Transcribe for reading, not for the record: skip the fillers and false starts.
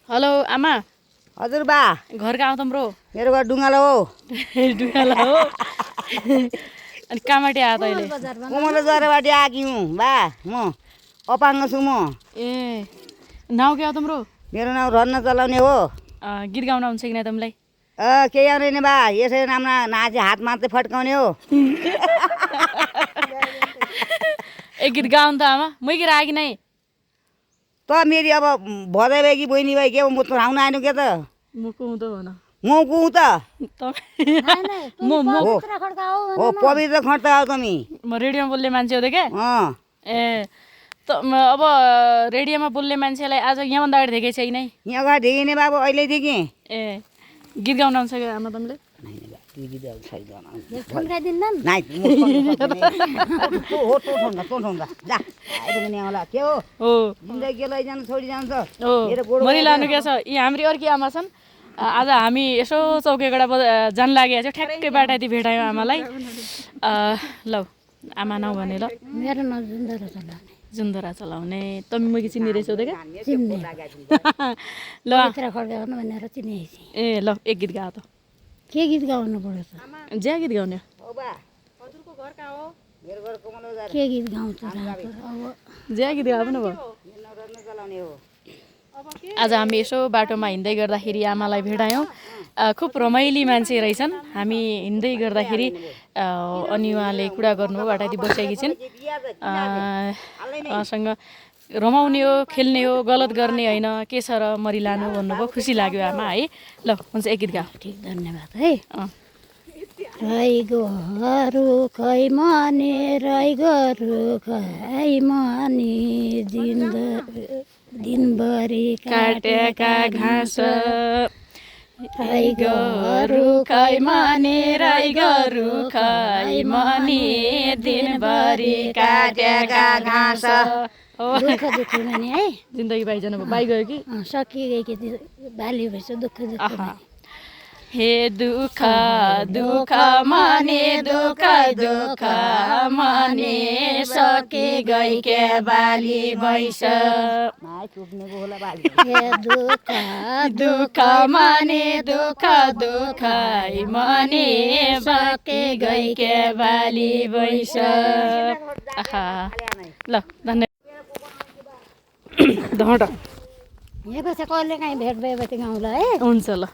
hello आमा हजुर बा घर कहाँ तम्रो मेरो घर डुङ्गालो हो डुगाला हो अनि कामाटी आयो त अहिले कोमल जराबाट आएकी हुँ बा म अपाङ्ग छु म ए नाउँ के हो तम्रो मेरो नाउँ रन्न चलाउने हो गीत गाउन आउँछ कि नै तिमीलाई केही आउँदैन बा यसरी नाममा नाचे हात मात्रै फट्काउने हो एक गीत गाउन त आमा मै कि राखी नै त मेरी अब भदै भयो कि बहिनी भयो के हो म त आउन आएन के त म कुँ त भन म कुँ त हो पवित्र खड्का हो तिमी म रेडियोमा बोल्ने मान्छे हो त क्या ए त अब रेडियोमा बोल्ने मान्छेलाई आज यहाँभन्दा अगाडि देखेको छैन है यहाँ अगाडि देखेँ नि बाबु अहिले देखेँ ए गीत गाउन आउँछ क्या आमा तिमीले मरि लानु क्या छ यी हाम्री अर्की आमा छन् आज हामी यसो चौकेबाट जान लागेको छ ठ्याक्कै बाटाती भेटायौँ आमालाई ल आमा नाउँ भने ल मेरो नाउँ जुन्दरा चलाउने तमी मैले चिन्ने रहेछौ त क्या ल भनेर चिनेको ए ल एक गीत गा त के गीत गाउनु पर्यो त ज्या गीत गाउने के गीत गाउँछ अब ज्या गीत गा पनि भयो आज हामी यसो बाटोमा हिँड्दै गर्दाखेरि आमालाई भेटायौँ खुब रमाइली मान्छे रहेछन् हामी हिँड्दै गर्दाखेरि अनि उहाँले कुरा गर्नुभयो बाटाती बसेकी छिन् उहाँसँग रमाउने हो खेल्ने हो गलत गर्ने होइन के छ र मरिलानु भन्नुभयो खुसी लाग्यो आमा है ल हुन्छ एक गीत गा ठिक धन्यवाद है राई गोरु खै मने राई गोरु खै मने दिनभरि काटेका घाँस राई गोरु खै मने राई गोरु खै मने दिनभरि काटेका घाँस दुःख दुःख माने है जिन्दगी बाइजानु भयो बाइ गयो कि सकिगयो कि बाली भएछ दुःख दुःख हे दुःख दुःख मने दुःख दुःख मने सके गई के बाली भैस हे दुःख दुःख मने दुःख दुःख मने सके गई के बाली भैस आहा ल धन्यवाद यहाँ कहिले काहीँ भेट भएपछि गाउँला है हुन्छ ल